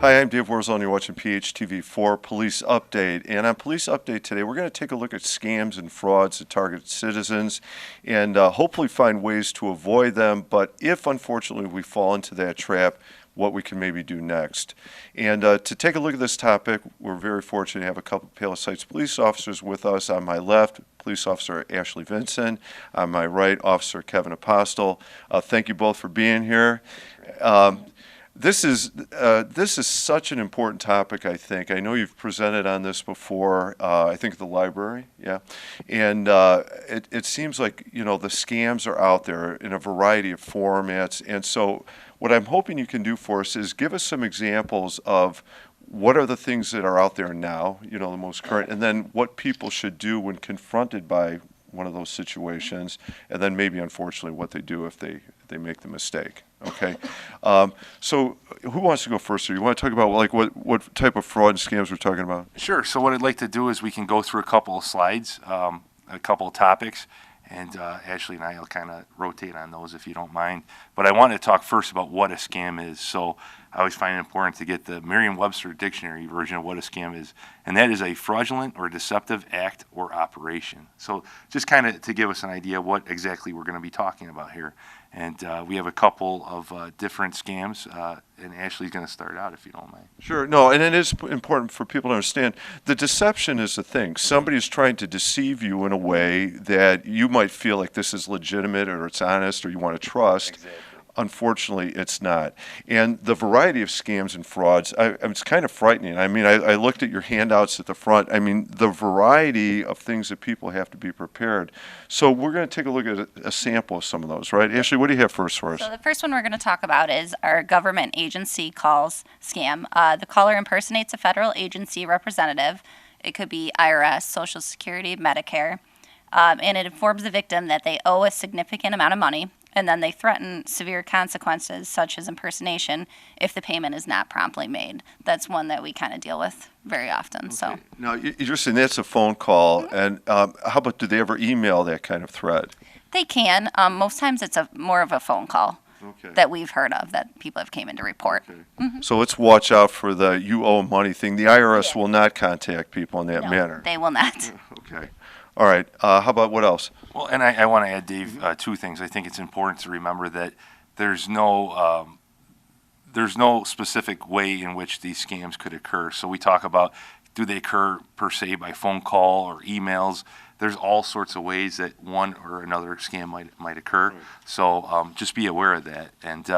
Hi, I'm Dave Worzel, and you're watching PHTV4 Police Update. And on Police Update today, we're going to take a look at scams and frauds that target citizens and hopefully find ways to avoid them. But if, unfortunately, we fall into that trap, what we can maybe do next. And to take a look at this topic, we're very fortunate to have a couple of Palos Heights police officers with us. On my left, Police Officer Ashley Vinson. On my right, Officer Kevin Apostle. Thank you both for being here. This is such an important topic, I think. I know you've presented on this before, I think at the library, yeah. And it seems like, the scams are out there in a variety of formats. And so what I'm hoping you can do for us is give us some examples of what are the things that are out there now, the most current, and then what people should do when confronted by one of those situations, and then maybe, unfortunately, what they do if they make the mistake. Okay, so who wants to go first? Or you want to talk about what type of fraud and scams we're talking about? Sure. So what I'd like to do is we can go through a couple of slides, a couple of topics, and Ashley and I will kind of rotate on those if you don't mind. But I want to talk first about what a scam is. So I always find it important to get the Merriam-Webster dictionary version of what a scam is, and that is a fraudulent or deceptive act or operation. So just kind of to give us an idea what exactly we're going to be talking about here. And we have a couple of different scams, and Ashley's going to start out if you don't mind. Sure. No, and it is important for people to understand the deception is the thing. Somebody is trying to deceive you in a way that you might feel like this is legitimate or it's honest or you want to trust. Exactly. Unfortunately, it's not. And the variety of scams and frauds, it's kind of frightening. I mean, I looked at your handouts at the front. I mean, the variety of things that people have to be prepared. So we're going to take a look at a sample of some of those, right? Ashley, what do you have first for us? So the first one we're going to talk about is our government agency calls scam. The caller impersonates a federal agency representative. It could be IRS, Social Security, Medicare. And it informs the victim that they owe a significant amount of money, and then they threaten severe consequences, such as impersonation, if the payment is not promptly made. That's one that we kind of deal with very often. Okay. So Now, you're saying that's a phone call, and how about do they ever email that kind of threat? they can. Most times it's more of a phone call Okay. that we've heard of that people have came in to report. Okay. So let's watch out for the you owe money thing. The IRS Yeah. will not contact people in that No, manner. they will not. Okay. All right. How about what else? Well, and I want to add, Dave, two things. I think it's important to remember that there's no specific way in which these scams could occur. So we talk about, do they occur per se by phone call or emails? There's all sorts of ways that one or another scam might occur. Right. So just be aware of that. And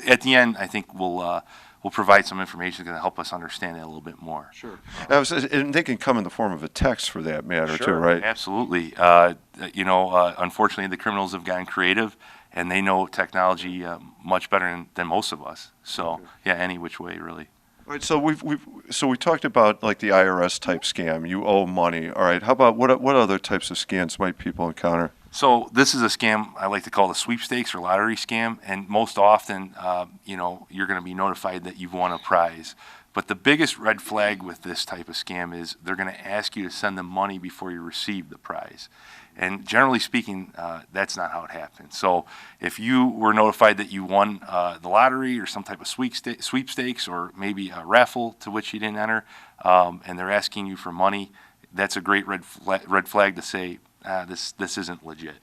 at the end, I think we'll provide some information that's going to help us understand that a little bit more. Sure. And they can come in the form of a text for that matter, too, right? Absolutely. Unfortunately, the criminals have gotten creative, and they know technology much better than most of us. So, yeah, any which way, really. All right. So we talked about like the IRS type scam. You owe money. All right. How about what other types of scams might people encounter? So this is a scam I like to call the sweepstakes or lottery scam, and most often, you're going to be notified that you've won a prize. But the biggest red flag with this type of scam is they're going to ask you to send them money before you receive the prize. And generally speaking, that's not how it happens. So if you were notified that you won the lottery or some type of sweepstakes or maybe a raffle to which you didn't enter, and they're asking you for money, that's a great red flag to say, this isn't legit.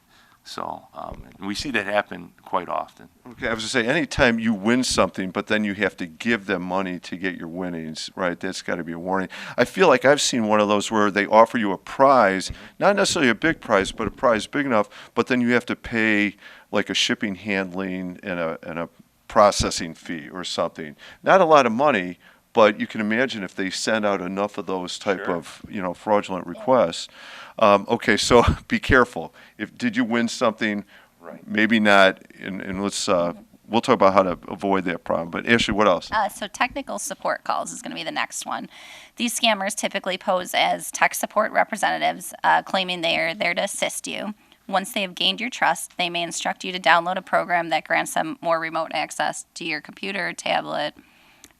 So and we see that happen quite often. Okay, I was going to say, anytime you win something, but then you have to give them money to get your winnings, right? That's got to be a warning. I feel like I've seen one of those where they offer you a prize, not necessarily a big prize, but a prize big enough, but then you have to pay like a shipping, handling, and a processing fee or something. Not a lot of money, but you can imagine if they send out enough of those type Sure. of fraudulent requests. Okay, so be careful. Did you win something? Right. Maybe not. And let's we'll talk about how to avoid that problem. But Ashley, what else? So technical support calls is going to be the next one. These scammers typically pose as tech support representatives, claiming they are there to assist you. Once they have gained your trust, they may instruct you to download a program that grants them more remote access to your computer or tablet,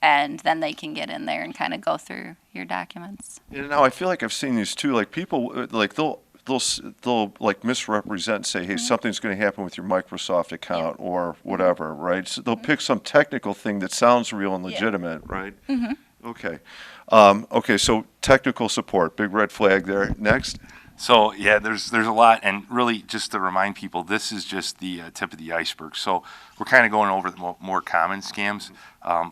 and then they can get in there and kind of go through your documents. And now I feel like I've seen these too. Like people, like they'll they'll like misrepresent and say, hey, something's going to happen with your Microsoft account or whatever, right? So they'll pick some technical thing that sounds real and legitimate, right? Okay. Okay, so technical support, big red flag there. Next. So yeah, there's a lot, and really just to remind people, this is just the tip of the iceberg. So we're kind of going over the more common scams,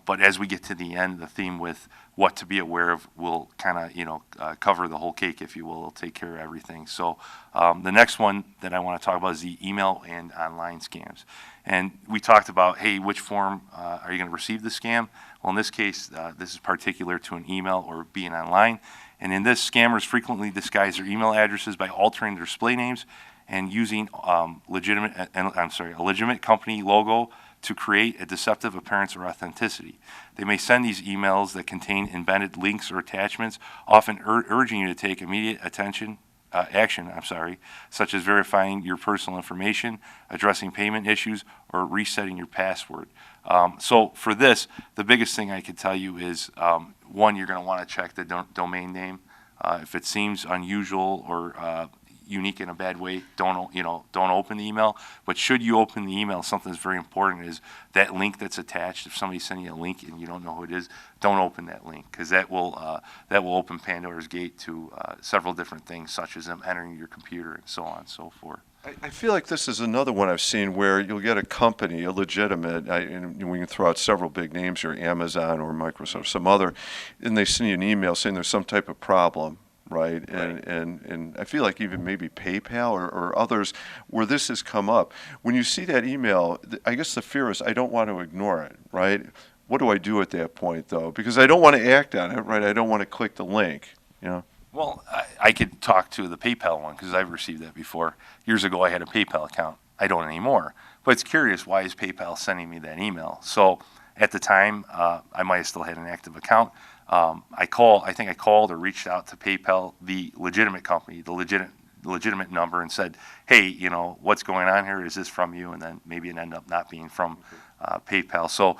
but as we get to the end, the theme with what to be aware of will kind of cover the whole cake, if you will. It'll take care of everything. So the next one that I want to talk about is the email and online scams. And we talked about, hey, which form are you going to receive the scam? Well, in this case, this is particular to an email or being online. And in this, scammers frequently disguise their email addresses by altering their display names and using a legitimate company logo to create a deceptive appearance or authenticity. They may send these emails that contain embedded links or attachments, often urging you to take immediate action, such as verifying your personal information, addressing payment issues, or resetting your password. So for this, the biggest thing I could tell you is, one, you're going to want to check the domain name. If it seems unusual or unique in a bad way, don't open the email. But should you open the email, something that's very important is that link that's attached. If somebody's sending you a link and you don't know who it is, don't open that link, because that will open Pandora's gate to several different things, such as them entering your computer and so on and so forth. I feel like this is another one I've seen where you'll get a company, a legitimate, and we can throw out several big names here, Amazon or Microsoft, some other, and they send you an email saying there's some type of problem, right? And I feel like even maybe PayPal or others where this has come up. When you see that email, I guess the fear is I don't want to ignore it, right? What do I do at that point, though? Because I don't want to act on it, right? I don't want to click the link, you know? Well, I could talk to the PayPal one because I've received that before. Years ago, I had a PayPal account. I don't anymore. But it's curious, why is PayPal sending me that email? So at the time, I might have still had an active account. I think I called or reached out to PayPal, the legitimate company, the legitimate number, and said, hey, what's going on here? Is this from you? And then maybe it ended up not being from PayPal. So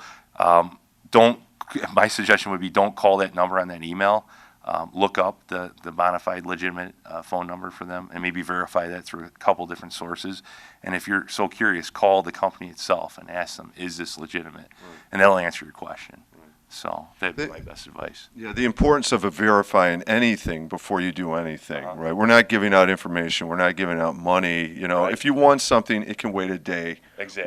my suggestion would be don't call that number on that email. Look up the bona fide legitimate phone number for them and maybe verify that through a couple different sources. And if you're so curious, call the company itself and ask them, is this legitimate? Right. And they'll answer your question. So that'd be my best advice. Yeah, the importance of verifying anything before you do anything, right? We're not giving out information. We're not giving out money. Right. If you want something, it can wait a day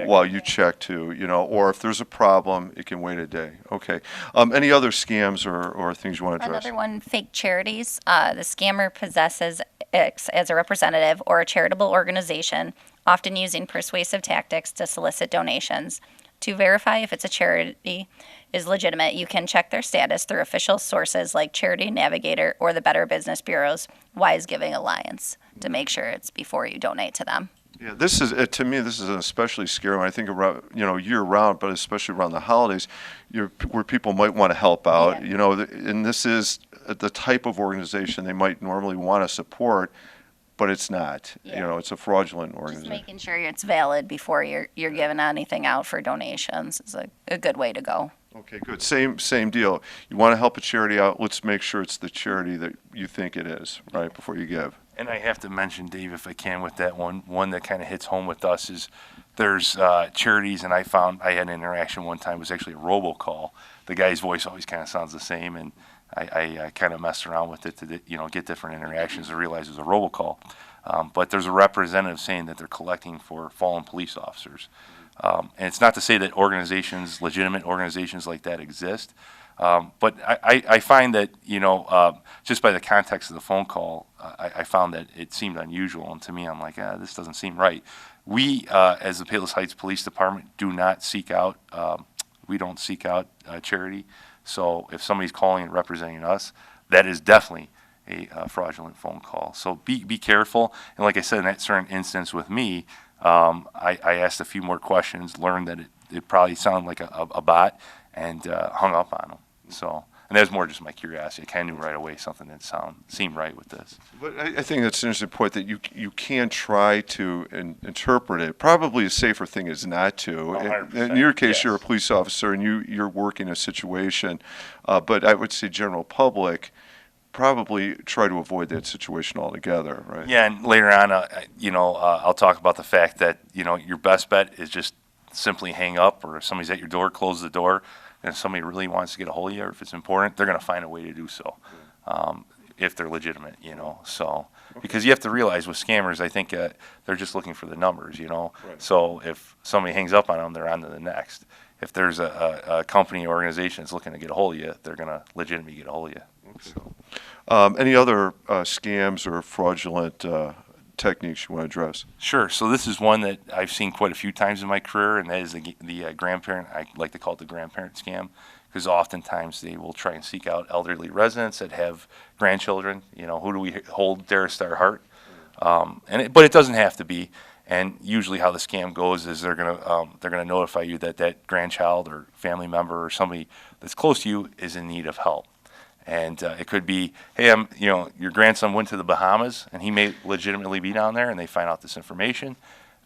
while you check too, or if there's a problem, it can wait a day. Okay. Any other scams or things you want to address? Another one, fake charities. The scammer possesses X as a representative or a charitable organization, often using persuasive tactics to solicit donations. To verify if it's a charity is legitimate, you can check their status through official sources like Charity Navigator or the Better Business Bureau's Wise Giving Alliance to make sure it's before you donate to them. Yeah, this is to me. This is an especially scary one. I think around year round, but especially around the holidays, where people might want to help out. Yeah. And this is the type of organization they might normally want to support, but it's not. Yeah. It's a fraudulent organization. Just making sure it's valid before you're giving anything out for donations is a good way to go. Okay, good. Same deal. You want to help a charity out, let's make sure it's the charity that you think it is, right, before you give. And I have to mention, Dave, if I can, with that one that kind of hits home with us is there's charities, and I found I had an interaction one time. It was actually a robocall. The guy's voice always kind of sounds the same, and I kind of messed around with it to get different interactions and realize it was a robocall. But there's a representative saying that they're collecting for fallen police officers. And it's not to say that legitimate organizations like that exist. But I find that, just by the context of the phone call, I found that it seemed unusual. And to me, I'm like, this doesn't seem right. We, as the Palos Heights Police Department, do not seek out, charity. So if somebody's calling and representing us, that is definitely a fraudulent phone call. So be careful. And like I said, in that certain instance with me, I asked a few more questions, learned that it probably sounded like a bot, and hung up on them. So, and that was more just my curiosity. I kind of knew right away something didn't seem right with this. But I think that's an interesting point that you can try to interpret it. Probably a safer thing is not to. 100%, In your case, yes. You're a police officer and you're working a situation. But I would say general public, probably try to avoid that situation altogether, right? Yeah, and later on, I'll talk about the fact that, your best bet is just simply hang up, or if somebody's at your door, close the door. And if somebody really wants to get a hold of you, or if it's important, they're going to find a way to do so, if they're legitimate, So, because you have to realize with scammers, I think they're just looking for the numbers, Right. So if somebody hangs up on them, they're on to the next. If there's a company or organization that's looking to get a hold of you, they're going to legitimately get a hold of you. So. Any other scams or fraudulent techniques you want to address? Sure. So this is one that I've seen quite a few times in my career, and that is the grandparent. I like to call it the grandparent scam, because oftentimes they will try and seek out elderly residents that have grandchildren. Who do we hold dearest to our heart? But it doesn't have to be. And usually, how the scam goes is they're gonna notify you that that grandchild or family member or somebody that's close to you is in need of help. And it could be, hey, your grandson went to the Bahamas, and he may legitimately be down there, and they find out this information.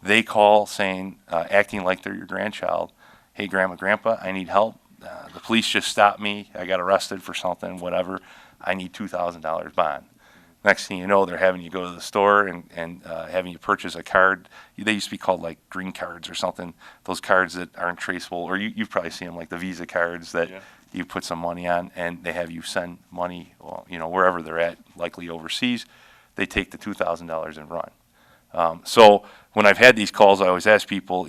They call saying, acting like they're your grandchild, hey, grandma, grandpa, I need help. The police just stopped me. I got arrested for something, whatever. I need $2,000 bond. Next thing you know, they're having you go to the store and having you purchase a card. They used to be called like green cards or something. Those cards that aren't traceable, or you've probably seen them, like the Visa cards that you put some money on, and they have you send money, wherever they're at, likely overseas. They take the $2,000 and run. So when I've had these calls, I always ask people,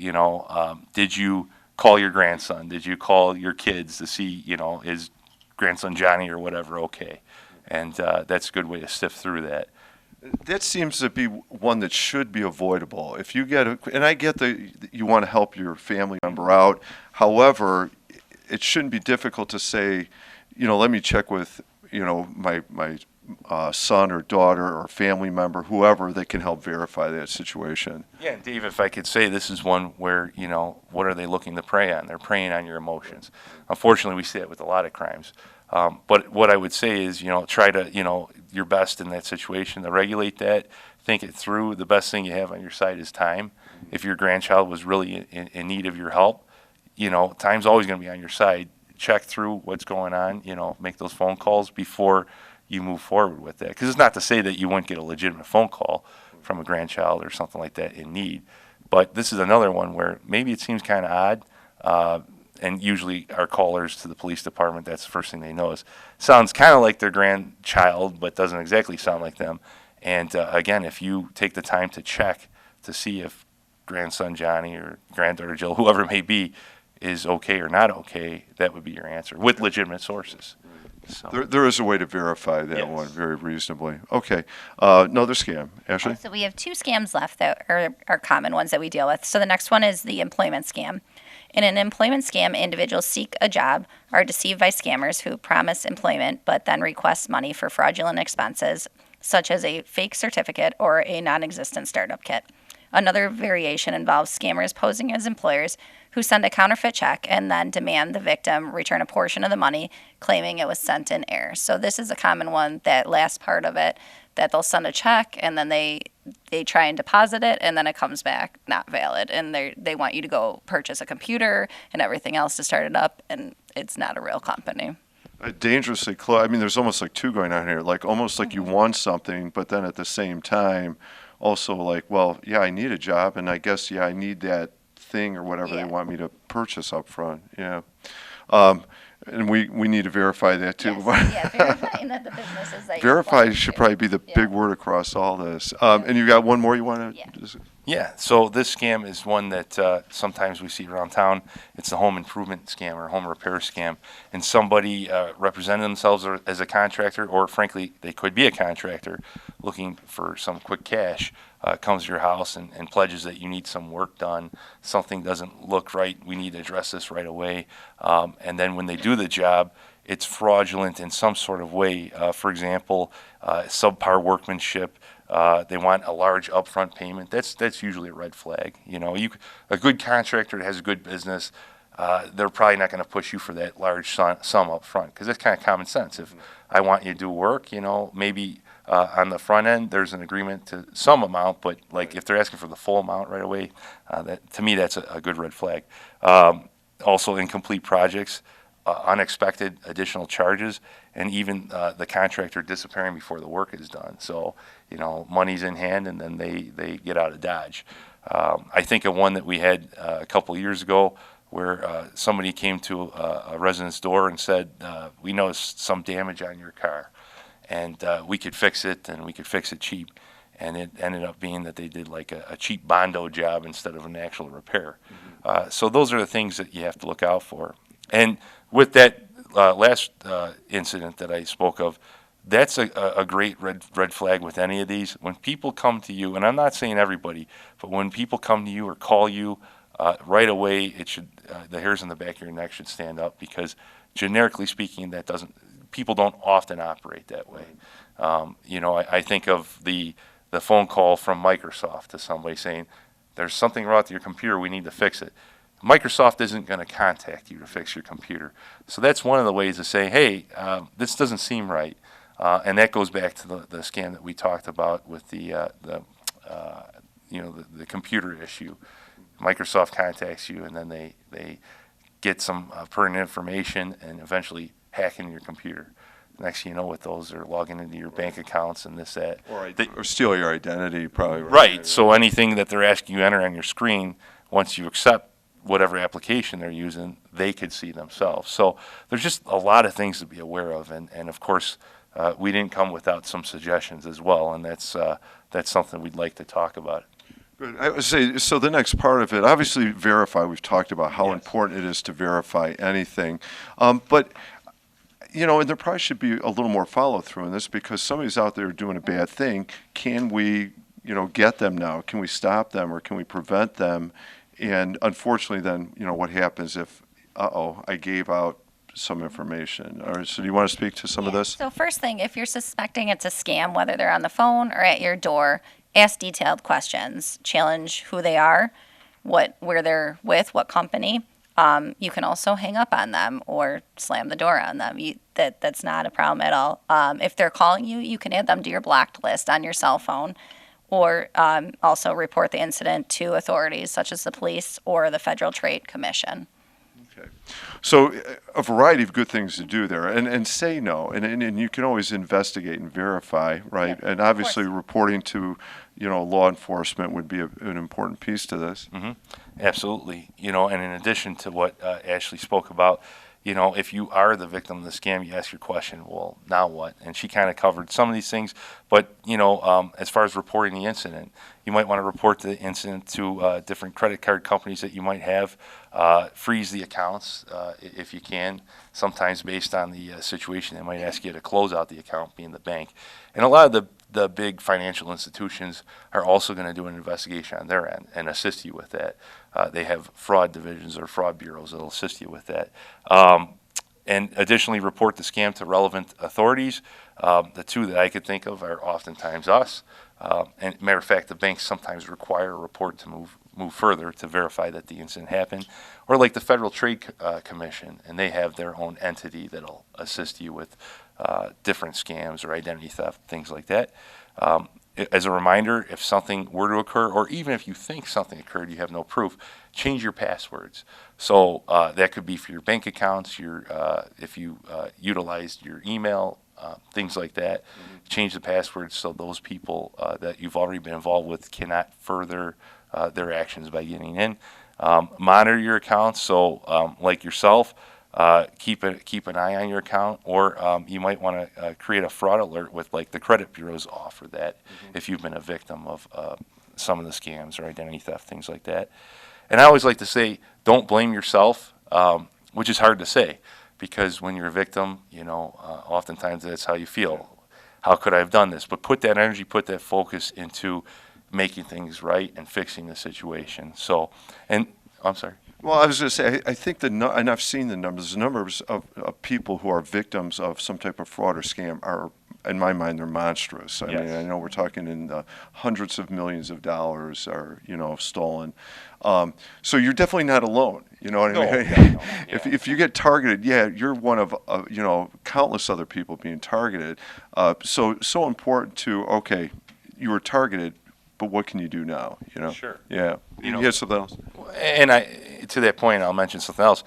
did you call your grandson? Did you call your kids to see, is grandson Johnny or whatever okay? And that's a good way to sift through that. That seems to be one that should be avoidable. If you get, and I get that you want to help your family member out. However, it shouldn't be difficult to say, let me check with, my son or daughter or family member, whoever that can help verify that situation. Yeah, Dave, if I could say, this is one where, what are they looking to prey on? They're preying on your emotions. Unfortunately, we see it with a lot of crimes. But what I would say is, try to, your best in that situation to regulate that, think it through. The best thing you have on your side is time. If your grandchild was really in need of your help, time's always going to be on your side. Check through what's going on, make those phone calls before you move forward with that. Because it's not to say that you wouldn't get a legitimate phone call from a grandchild or something like that in need. But this is another one where maybe it seems kind of odd. And usually our callers to the police department, that's the first thing they know is, sounds kind of like their grandchild, but doesn't exactly sound like them. And again, if you take the time to check to see if grandson Johnny or granddaughter Jill, whoever it may be, is okay or not okay, that would be your answer with legitimate sources. So. There is a way to verify that Yes. one very reasonably. Okay, another scam. Ashley? So we have two scams left that are common ones that we deal with. So the next one is the employment scam. In an employment scam, individuals seek a job, are deceived by scammers who promise employment but then request money for fraudulent expenses, such as a fake certificate or a non-existent startup kit. Another variation involves scammers posing as employers who send a counterfeit check and then demand the victim return a portion of the money, claiming it was sent in error. So this is a common one, that last part of it, that they'll send a check and then they try and deposit it, and then it comes back not valid, and they want you to go purchase a computer and everything else to start it up, and it's not a real company. Dangerously close. I mean, there's almost like two going on here. Like almost like you won something, but then at the same time, also like, well, yeah, I need a job, and I guess I need that thing or whatever they want me to purchase up front. Yeah. And we need to verify that too. Yes. Yeah, verifying that the business is that Verify should probably be the big word across all this. And you got one more you want to? Yeah. Yeah, so this scam is one that sometimes we see around town. It's the home improvement scam or home repair scam. And somebody representing themselves as a contractor, or frankly, they could be a contractor looking for some quick cash, comes to your house and pledges that you need some work done. Something doesn't look right. We need to address this right away. And then when they do the job, it's fraudulent in some sort of way. For example, subpar workmanship. They want a large upfront payment. That's usually a red flag. A good contractor that has a good business, they're probably not going to push you for that large sum up front, because that's kind of common sense. If I want you to do work, maybe on the front end there's an agreement to some amount, but like if they're asking for the full amount right away, to me that's a good red flag. Also, incomplete projects. unexpected additional charges, and even the contractor disappearing before the work is done. So, money's in hand, and then they get out of Dodge. I think of one that we had a couple of years ago where somebody came to a resident's door and said, we noticed some damage on your car, and we could fix it, and we could fix it cheap. And it ended up being that they did like a cheap Bondo job instead of an actual repair. So those are the things that you have to look out for. And with that last incident that I spoke of, that's a great red flag with any of these. When people come to you, and I'm not saying everybody, but when people come to you or call you, right away it should the hairs on the back of your neck should stand up, because generically speaking, people don't often operate that way. I think of the phone call from Microsoft to somebody saying, there's something wrong with your computer, we need to fix it. Microsoft isn't going to contact you to fix your computer. So that's one of the ways to say, hey, this doesn't seem right. And that goes back to the scam that we talked about with the computer issue. Microsoft contacts you, and then they get some pertinent information and eventually hack into your computer. Next thing you know, with those, they're logging into your bank accounts and this, that. Or steal your identity, probably. Right. So anything that they're asking you to enter on your screen, once you accept whatever application they're using, they could see themselves. So there's just a lot of things to be aware of. And of course, we didn't come without some suggestions as well. And that's something we'd like to talk about. Good. I would say, so the next part of it, obviously verify. We've talked about how important it is to verify anything. But and there probably should be a little more follow-through in this, because somebody's out there doing a bad thing. Can we, get them now? Can we stop them, or can we prevent them? And unfortunately, then, what happens if, I gave out some information? So do you want to speak to some of this? So first thing, if you're suspecting it's a scam, whether they're on the phone or at your door, ask detailed questions. Challenge who they are, where they're with, what company. You can also hang up on them or slam the door on them. That's not a problem at all. If they're calling you, you can add them to your blocked list on your cell phone, or also report the incident to authorities such as the police or the Federal Trade Commission. Okay. So a variety of good things to do there, and say no, and you can always investigate and verify, right? Yeah, and obviously reporting to, law enforcement would be an important piece to this. Mm-hmm. Absolutely. And in addition to what Ashley spoke about, if you are the victim of the scam, you ask your question, well, now what? And she kind of covered some of these things. But, as far as reporting the incident, you might want to report the incident to different credit card companies that you might have. Freeze the accounts if you can. Sometimes based on the situation, they might ask you to close out the account, being the bank. And a lot of the big financial institutions are also going to do an investigation on their end and assist you with that. They have fraud divisions or fraud bureaus that will assist you with that. And additionally, report the scam to relevant authorities. The two that I could think of are oftentimes us. And matter of fact, the banks sometimes require a report to move further to verify that the incident happened. Or like the Federal Trade Commission, and they have their own entity that'll assist you with different scams or identity theft, things like that. As a reminder, if something were to occur, or even if you think something occurred, you have no proof, change your passwords. So that could be for your bank accounts, if you utilized your email, things like that. Mm-hmm. Change the passwords so those people that you've already been involved with cannot further their actions by getting in. Monitor your accounts. So like yourself, keep an eye on your account, or you might want to create a fraud alert with like the credit bureaus offer that if you've been a victim of some of the scams or identity theft, things like that. And I always like to say, don't blame yourself, which is hard to say, because when you're a victim, oftentimes that's how you feel. How could I have done this? But put that energy, put that focus into making things right and fixing the situation. So, and I'm sorry. Well, I was going to say, I think and I've seen the numbers of people who are victims of some type of fraud or scam are, in my mind, they're monstrous. I mean, I know we're talking in the hundreds of millions of dollars are, stolen. So you're definitely not alone. You know what I mean? No. If you get targeted, you're one of, countless other people being targeted. So important to, okay, you were targeted, but what can you do now? Sure. Yeah. You have something else? And to that point, I'll mention something else.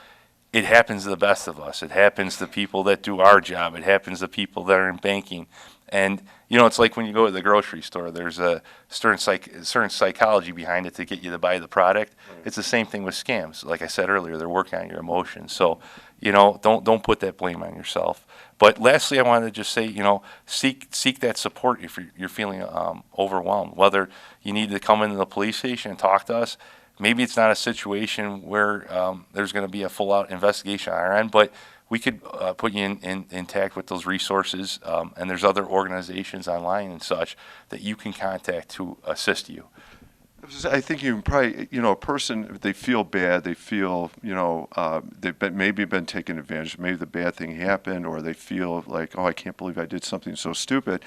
it happens to the best of us. It happens to people that do our job. It happens to people that are in banking. And, you know, it's like when you go to the grocery store, there's a certain psychology behind it to get you to buy the product. It's the same thing with scams. Like I said earlier, they're working on your emotions. So, you know, don't put that blame on yourself. But lastly, I wanted to just say, you know, seek that support if you're feeling overwhelmed. Whether you need to come into the police station and talk to us, maybe it's not a situation where there's going to be a full-out investigation on our end, but we could put you in intact with those resources, and there's other organizations online and such that you can contact to assist you. I think you can probably, you know, a person, if they feel bad, they feel, you know, they've maybe been taken advantage of, maybe the bad thing happened, or they feel like, oh, I can't believe I did something so stupid.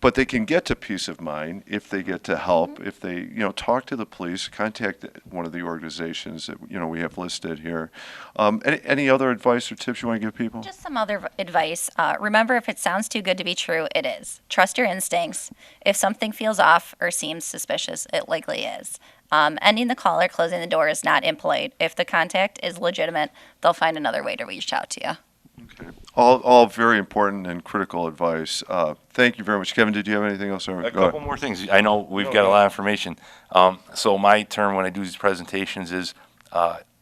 But they can get to peace of mind if they get to help, if they, you know, talk to the police, contact one of the organizations that, you know, we have listed here. Any other advice or tips you want to give people? Just some other advice. Remember, if it sounds too good to be true, it is. Trust your instincts. If something feels off or seems suspicious, it likely is. Ending the call or closing the door is not impolite. If the contact is legitimate, they'll find another way to reach out to you. Okay. All very important and critical advice. Thank you very much. Kevin, did you have anything else? A couple more things. I know we've got a lot of information. So my term when I do these presentations is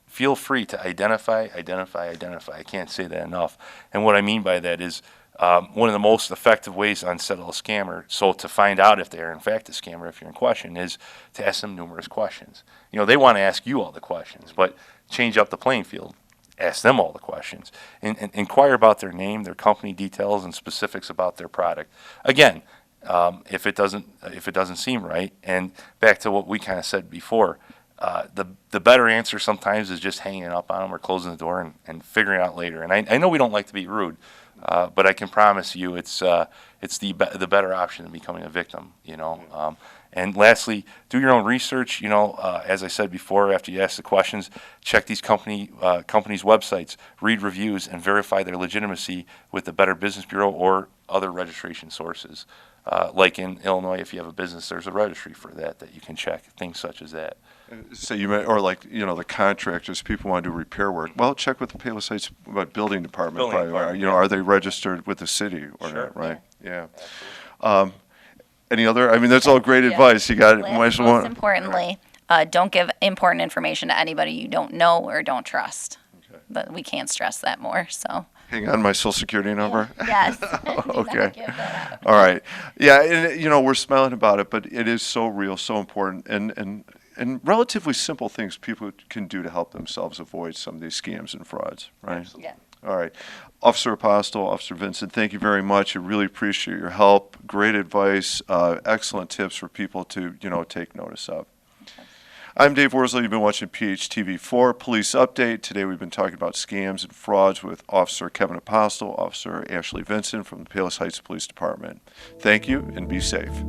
feel free to identify. I can't say that enough. And what I mean by that is one of the most effective ways to unsettle a scammer, so to find out if they are in fact a scammer, if you're in question, is to ask them numerous questions. You know, they want to ask you all the questions, but change up the playing field. Ask them all the questions and inquire about their name, their company details, and specifics about their product. Again, if it doesn't seem right, and back to what we kind of said before, the better answer sometimes is just hanging up on them or closing the door and figuring it out later. And I know we don't like to be rude, but I can promise you it's the better option than becoming a victim. You know. And lastly, do your own research. You know, as I said before, after you ask the questions, check these companies' websites, read reviews, and verify their legitimacy with the Better Business Bureau or other registration sources. Like in Illinois, if you have a business, there's a registry for that you can check, things such as that. So you may, or like, you know, the contractors, people want to do repair work. Well, check with the Palos Heights building department. You know, are they registered with the city or not? Right? Yeah. Any other? I mean, that's all great advice. You got it. Most importantly, don't give important information to anybody you don't know or don't trust. Okay. But we can't stress that more. So. Hang on, my social security number? Yes. Okay. All right. Yeah, and, you know, we're smiling about it, but it is so real, so important, and relatively simple things people can do to help themselves avoid some of these scams and frauds, right? Absolutely. Yeah. All right. Officer Apostle, Officer Vincent, thank you very much. I really appreciate your help. Great advice, excellent tips for people to, you know, take notice of. I'm Dave Worsley. You've been watching PHTV4 Police Update. Today we've been talking about scams and frauds with Officer Kevin Apostle, Officer Ashley Vincent from the Palos Heights Police Department. Thank you and be safe.